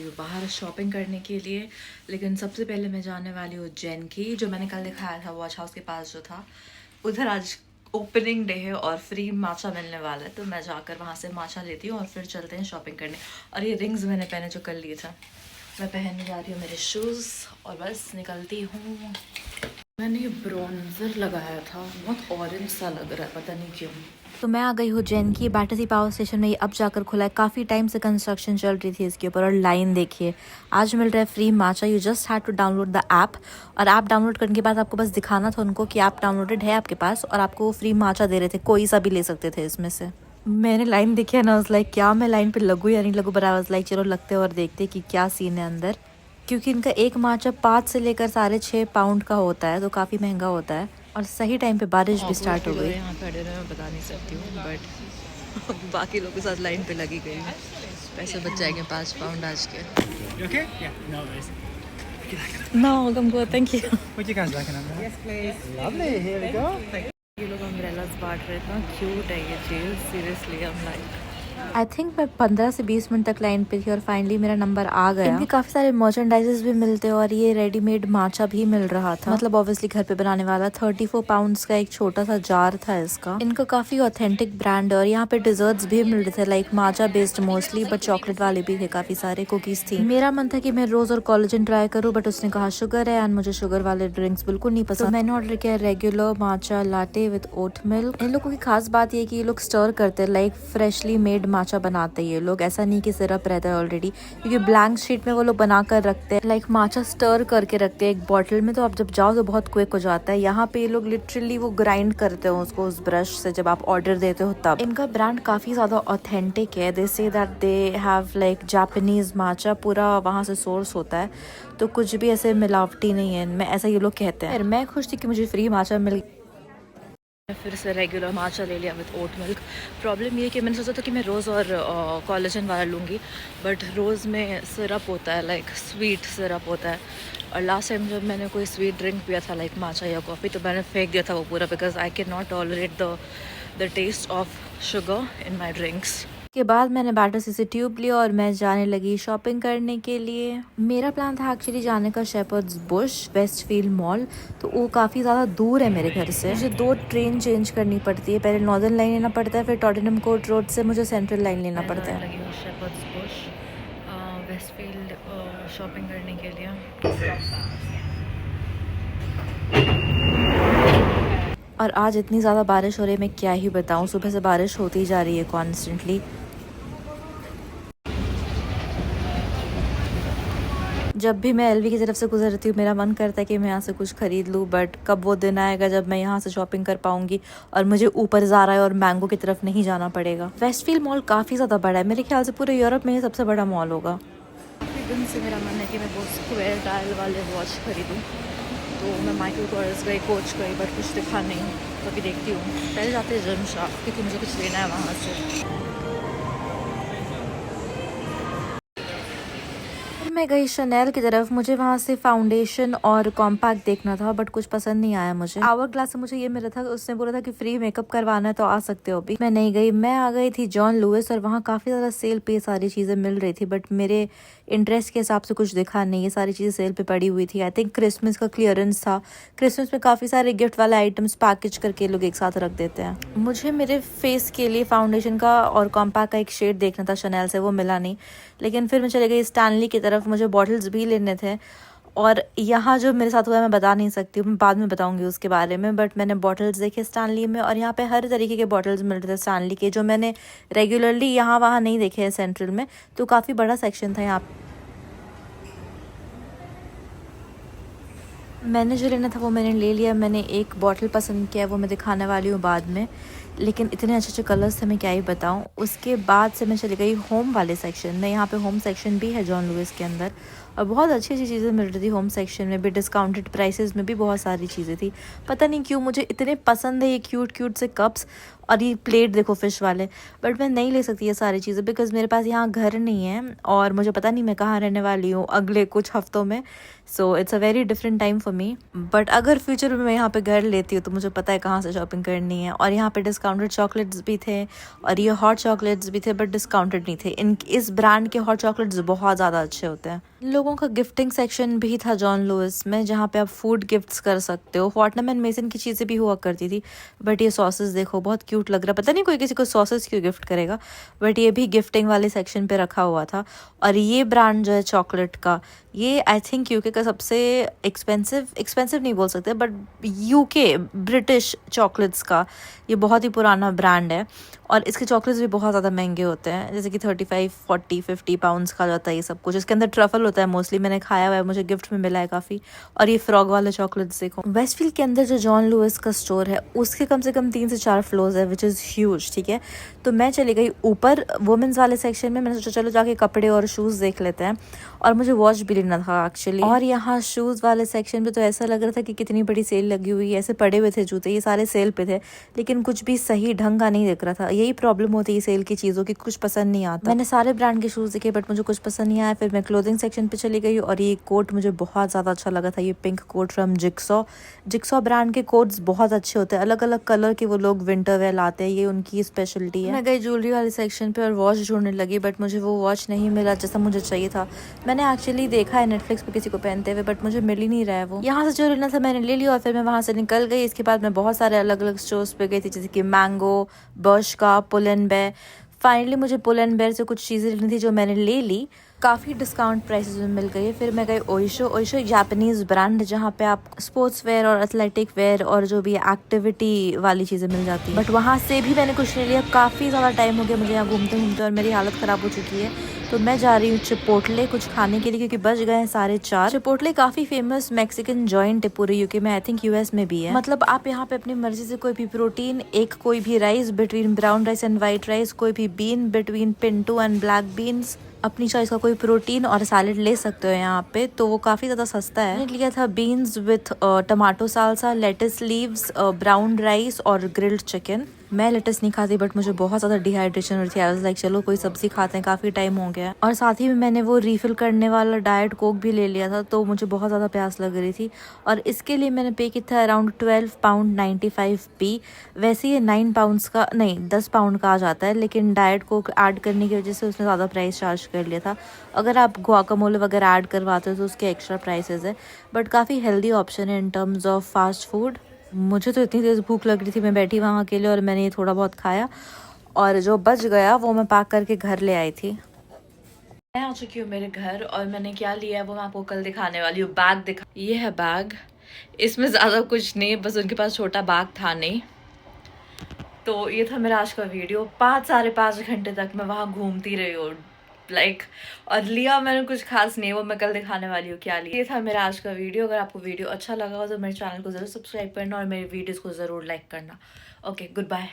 हूँ बाहर शॉपिंग करने के लिए। लेकिन सबसे पहले मैं जाने वाली हूँ जैन की, जो मैंने कल दिखाया था वॉच हाउस के पास जो था, उधर आज ओपनिंग डे है और फ्री माचा मिलने वाला है। तो मैं जाकर वहाँ से माचा लेती हूँ और फिर चलते हैं शॉपिंग करने। और ये रिंग्स मैंने पहने जो कल लिए था, मैं पहनने जा रही हूँ मेरे शूज़ और बस निकलती हूँ। मैंने ये ब्रॉन्जर लगाया था, बहुत ऑरेंज सा लग रहा है, पता नहीं क्यों। तो मैं आ गई हूँ जैन की बैटर्सी पावर स्टेशन में। ये अब जाकर खुला है, काफ़ी टाइम से कंस्ट्रक्शन चल रही थी इसके ऊपर। और लाइन देखिए, आज मिल रहा है free matcha. You just had to download the app, और ऐप डाउनलोड करने के बाद आपको बस दिखाना था उनको कि ऐप डाउनलोडेड है आपके पास, और आपको वो फ्री माचा दे रहे थे, कोई सा भी ले सकते थे इसमें से। मैंने लाइन देखी है ना, वाज लाइक क्या मैं लाइन पे लगूँ या नहीं लगूँ, बट आई वाज लाइक चलो लगते और देखते कि क्या सीन है अंदर। क्योंकि इनका एक माचा 5 से लेकर 6.5 पाउंड का होता है, तो काफ़ी महंगा होता है। और सही टाइम पे बारिश भी स्टार्ट हो गई। यहाँ खड़े रहे मैं बता नहीं सकती हूँ, बट बाकी लोगों के साथ लाइन पे लगी गई है। पैसे बच जाएंगे 5 पाउंड आज के। You okay? Yeah, no worries. No, I'm good, thank you. Would you guys like an umbrella? Yes, please. Lovely. Here we go. ये लोग अम्ब्रेलास बांट रहे, इतना क्यूट है ये चीज़, seriously I am like. I think मैं 15 से 20 मिनट तक लाइन पे थी और फाइनली मेरा नंबर आ गया। इनके काफ़ी सारे मर्चेंडाइजेस भी मिलते हैं और ये रेडीमेड माचा भी मिल रहा था, मतलब ऑब्वियसली घर पे बनाने वाला। 34 पाउंड्स का एक छोटा सा जार था इसका। इनका काफ़ी ऑथेंटिक ब्रांड है और यहाँ पे डिजर्ट्स भी मिल रहे थे, like matcha based mostly, but chocolate वाले भी थे, काफ़ी सारे कुकीज़ थी। मेरा मन था कि मैं रोज़ और कोलेजन ट्राई करूँ, बट उसने कहा शुगर है एंड मुझे शुगर वाले ड्रिंक्स बिल्कुल नहीं पसंद। तो मैंने ऑर्डर किया regular matcha latte with oat milk. इन लोगों की खास बात ये कि ये लोग स्टर करते हैं, लाइक फ्रेशली मेड माचा बनाते हैं ये लोग, ऐसा नहीं कि सिरप रहता है ऑलरेडी, क्योंकि ब्लैंक शीट में वो लोग बना कर रखते हैं, लाइक माचा स्टर करके रखते हैं एक बॉटल में। तो आप जब जाओ तो बहुत क्विक हो जाता है। यहाँ पे ये लोग लिटरली वो ग्राइंड करते हो उसको उस ब्रश से, जब आप ऑर्डर देते हो तब। इनका ब्रांड काफ़ी ज़्यादा ऑथेंटिक है। They say that they have like Japanese matcha, पूरा वहाँ से सोर्स होता है, तो कुछ भी ऐसे मिलावटी नहीं है इनमें, ऐसा ये लोग कहते हैं। मैं खुश थी कि मुझे फ्री माचा मिल। फिर से रेगुलर माचा ले लिया विद ओट मिल्क। प्रॉब्लम ये कि मैंने सोचा था कि मैं रोज़ और कोलेजन वाला लूँगी, बट रोज़ में सिरप होता है, लाइक स्वीट सिरप होता है। और लास्ट टाइम जब मैंने कोई स्वीट ड्रिंक पिया था लाइक माचा या कॉफ़ी, तो मैंने फेंक दिया था वो पूरा, because I can not tolerate the taste of sugar in my drinks. के बाद मैंने बैटर्सी से ट्यूब लिया और मैं जाने लगी शॉपिंग करने के लिए। मेरा प्लान था एक्चुअली जाने का शेपर्ड्स बुश वेस्टफील्ड मॉल, तो वो काफ़ी ज़्यादा दूर है मेरे घर से। मुझे 2 ट्रेन चेंज करनी पड़ती है, पहले नॉर्दर्न लाइन लेना पड़ता है, फिर टॉटनहम कोर्ट रोड से मुझे सेंट्रल लाइन लेना पड़ता है। लगी हूँ शेपर्ड्स बुश वेस्टफील्ड शॉपिंग करने के लिए। और आज इतनी ज़्यादा बारिश हो रही है, मैं क्या ही बताऊँ, सुबह से बारिश होती जा रही है कॉन्स्टेंटली। जब भी मैं एलवी की तरफ से गुजरती हूँ, मेरा मन करता है कि मैं यहाँ से कुछ खरीद लूँ, बट कब वो दिन आएगा जब मैं यहाँ से शॉपिंग कर पाऊँगी और मुझे ऊपर ज़ारा और मैंगो की तरफ नहीं जाना पड़ेगा। वेस्टफील्ड मॉल काफ़ी ज़्यादा बड़ा है, मेरे ख्याल से पूरे यूरोप में ये सबसे बड़ा मॉल होगा। काफ़ी दिन से मेरा मन है कि मैं वो स्क्वायर डायल वाले वॉच खरीदूँ, तो मैं माइकल कॉर्स गई, कोच गई, बट कुछ दिखा नहीं, तो अभी देखती हूँ। पहले जाते हैं जिम शॉप, क्योंकि मुझे कुछ लेना है वहाँ से। मैं गई शनेल की तरफ, मुझे वहाँ से फाउंडेशन और कॉम्पैक्ट देखना था, बट कुछ पसंद नहीं आया मुझे। आवर ग्लास से मुझे ये मिला था, उसने बोला था कि फ्री मेकअप करवाना है तो आ सकते हो अभी। मैं नहीं गई, मैं आ गई थी जॉन लुइस, और वहाँ काफ़ी ज़्यादा सेल पे सारी चीज़ें मिल रही थी, बट मेरे इंटरेस्ट के हिसाब से कुछ दिखा नहीं। ये सारी चीज़ें सेल पे पड़ी हुई थी। आई थिंक क्रिसमस का क्लियरेंस था। क्रिसमस में काफ़ी सारे गिफ्ट वाले आइटम्स पैकेज करके लोग एक साथ रख देते हैं। मुझे मेरे फेस के लिए फाउंडेशन का और कॉम्पैक्ट का एक शेड देखना था शनेल से, वो मिला नहीं। लेकिन फिर मैं चले गई स्टैनली की तरफ, मुझे बॉटल्स भी लेने थे। और यहाँ जो मेरे साथ हुआ है मैं बता नहीं सकती हूँ, मैं बाद में बताऊँगी उसके बारे में, बट मैंने बॉटल्स देखे स्टैनली में, और यहाँ पे हर तरीके के बॉटल्स मिल रहे थे स्टैनली के, जो मैंने रेगुलरली यहाँ वहाँ नहीं देखे हैं सेंट्रल में। तो काफ़ी बड़ा सेक्शन था यहाँ। मैंने जो लेना था वो मैंने ले लिया। मैंने एक बॉटल पसंद किया, वो मैं दिखाने वाली हूँ बाद में, लेकिन इतने अच्छे अच्छे कलर्स थे मैं क्या ही बताऊँ। उसके बाद से मैं चली गई होम वाले सेक्शन में। यहाँ पे होम सेक्शन भी है जॉन लुइस के अंदर, और बहुत अच्छी अच्छी चीज़ें मिल रही थी होम सेक्शन में भी। डिस्काउंटेड प्राइसेस में भी बहुत सारी चीज़ें थी। पता नहीं क्यों मुझे इतने पसंद है ये क्यूट क्यूट से कप्स, और ये प्लेट देखो फिश वाले, बट मैं नहीं ले सकती ये सारी चीज़ें, बिकॉज मेरे पास यहाँ घर नहीं है और मुझे पता नहीं मैं कहाँ रहने वाली हूँ अगले कुछ हफ्तों में। So it's a very different time for me, but अगर फ्यूचर में मैं यहाँ पे घर लेती हूँ तो मुझे पता है कहाँ से शॉपिंग करनी है। और यहाँ पे डिस्काउंट डिस्काउंटेड चॉकलेट्स भी थे और ये हॉट चॉकलेट्स भी थे, बट डिस्काउंटेड नहीं थे। इस ब्रांड के हॉट चॉकलेट्स बहुत ज़्यादा अच्छे होते हैं। इन लोगों का गिफ्टिंग सेक्शन भी था जॉन लुइस में, जहाँ पे आप फूड गिफ्ट्स कर सकते हो। फॉर्टनम एंड मेसन की चीज़ें भी हुआ करती थी, बट ये सॉसेस देखो बहुत क्यूट लग रहा है। पता नहीं कोई किसी को सॉसेस क्यों गिफ्ट करेगा, बट ये भी गिफ्टिंग वाले सेक्शन पे रखा हुआ था। और ये ब्रांड जो है चॉकलेट का, ये आई थिंक यूके का सबसे एक्सपेंसिव नहीं बोल सकते, बट यूके ब्रिटिश चॉकलेट्स का ये बहुत ही पुराना ब्रांड है। और इसके चॉकलेट्स भी बहुत ज़्यादा महंगे होते हैं, जैसे कि 35, 40, 50 पाउंड्स का जाता है ये सब कुछ। इसके अंदर ट्रफल होता है मोस्टली, मैंने खाया हुआ है, मुझे गिफ्ट में मिला है काफ़ी। और ये फ्रॉग वाले चॉकलेट्स देखो। वेस्टफील्ड के अंदर जो जॉन लुइस का स्टोर है उसके कम से कम 3 से 4 फ्लोर्स है, विच इज़ ह्यूज। ठीक है, तो मैं चली गई ऊपर वुमेंस वाले सेक्शन में। मैंने सोचा चलो जाके कपड़े और शूज़ देख लेते हैं, और मुझे वॉच भी लेना था एक्चुअली। और यहाँ शूज़ वाले सेक्शन पे तो ऐसा लग रहा था कि कितनी बड़ी सेल लगी हुई है। ऐसे पड़े हुए थे जूते, ये सारे सेल पे थे, लेकिन कुछ भी सही ढंग का नहीं दिख रहा था। यही प्रॉब्लम होती है सेल की चीज़ों की, कुछ पसंद नहीं आता। मैंने सारे ब्रांड के शूज़ देखे, बट मुझे कुछ पसंद नहीं आया। फिर मैं क्लोथिंग सेक्शन पे चली गई, और ये कोट मुझे बहुत ज़्यादा अच्छा लगा था। ये pink quote from jigsaw brand के कोट्स बहुत अच्छे होते हैं, अलग अलग कलर के वो लोग विंटर वेयर लाते हैं, ये उनकी स्पेशलिटी है। मैं गई ज्वेलरी वाले सेक्शन पे और वॉच ढूंढने लगी, बट मुझे वो वॉच नहीं मिला जैसा मुझे चाहिए था। मैंने एक्चुअली देखा है नेटफ्लिक्स पे किसी को पहनते हुए, बट मुझे मिल ही नहीं रहा है वो। यहाँ से जो लेना था मैंने ले लिया, और फिर मैं वहाँ से निकल गई। इसके बाद मैं बहुत सारे अलग अलग स्टोर्स पे गई थी, जैसे कि Mango, Bershka, Pull and Bear. Finally मुझे पुल एंड बेयर से कुछ चीज़ें लेनी थी जो मैंने ले ली, काफ़ी डिस्काउंट प्राइसेस में मिल गई है। फिर मैं गई ओइशो एक जापानीज़ ब्रांड, जहाँ पे आप स्पोर्ट्स वेयर और एथलेटिक वेयर और जो भी एक्टिविटी वाली चीज़ें मिल जाती है। बट वहाँ से भी मैंने कुछ ले लिया। काफ़ी ज़्यादा टाइम हो गया मुझे यहाँ घूमते घूमते, और मेरी हालत ख़राब हो चुकी है। तो मैं जा रही हूँ चिपोटले कुछ खाने के लिए, क्योंकि बज गए हैं 4:30। चिपोटले काफ़ी फेमस मैक्सिकन जॉइंट है पूरे यूके में, आई थिंक यूएस में भी है। मतलब आप यहाँ पे अपनी मर्जी से कोई भी प्रोटीन, कोई भी rice between brown rice and white rice, कोई भी bean between pinto and black beans, अपनी चॉइस का कोई प्रोटीन और सैलेड ले सकते हो यहाँ पे। तो वो काफ़ी ज़्यादा सस्ता है। मैंने लिया था beans with tomato salsa, lettuce leaves, brown rice और ग्रिल्ड चिकन। मैं लेटस नहीं खाती, बट मुझे बहुत ज़्यादा डिहाइड्रेशन हो रही थी। आई वाज लाइक चलो कोई सब्जी खाते हैं, काफ़ी टाइम हो गया। और साथ ही में मैंने वो रीफिल करने वाला डाइट कोक भी ले लिया था, तो मुझे बहुत ज़्यादा प्यास लग रही थी। और इसके लिए मैंने पे किया था अराउंड 12 पाउंड 95p। वैसे ये 9 पाउंड्स का नहीं 10 पाउंड का आ जाता है, लेकिन डाइट कोक ऐड करने की वजह से उसने ज़्यादा प्राइस चार्ज कर लिया था। अगर आप गुआकामोले वगैरह ऐड करवाते हो तो उसके एक्स्ट्रा प्राइसेस है, बट काफ़ी हेल्दी ऑप्शन है in terms of fast food. मुझे तो इतनी तेज़ भूख लग रही थी, मैं बैठी वहाँ अकेले, और मैंने ये थोड़ा बहुत खाया, और जो बच गया वो मैं पैक करके घर ले आई थी। मैं आ चुकी हूँ मेरे घर, और मैंने क्या लिया है वो मैं आपको कल दिखाने वाली हूँ। बैग ये है बैग, इसमें ज़्यादा कुछ नहीं, बस उनके पास छोटा बैग था नहीं। तो ये था मेरा आज का वीडियो। 5-5.5 घंटे तक मैं वहाँ घूमती रही हूँ और लिया मैंने कुछ खास नहीं, वो मैं कल दिखाने वाली हूँ क्या लिया। ये था मेरा आज का वीडियो। अगर आपको वीडियो अच्छा लगा हो तो मेरे चैनल को ज़रूर सब्सक्राइब करना और मेरे वीडियोज़ को ज़रूर लाइक करना। Okay, good bye.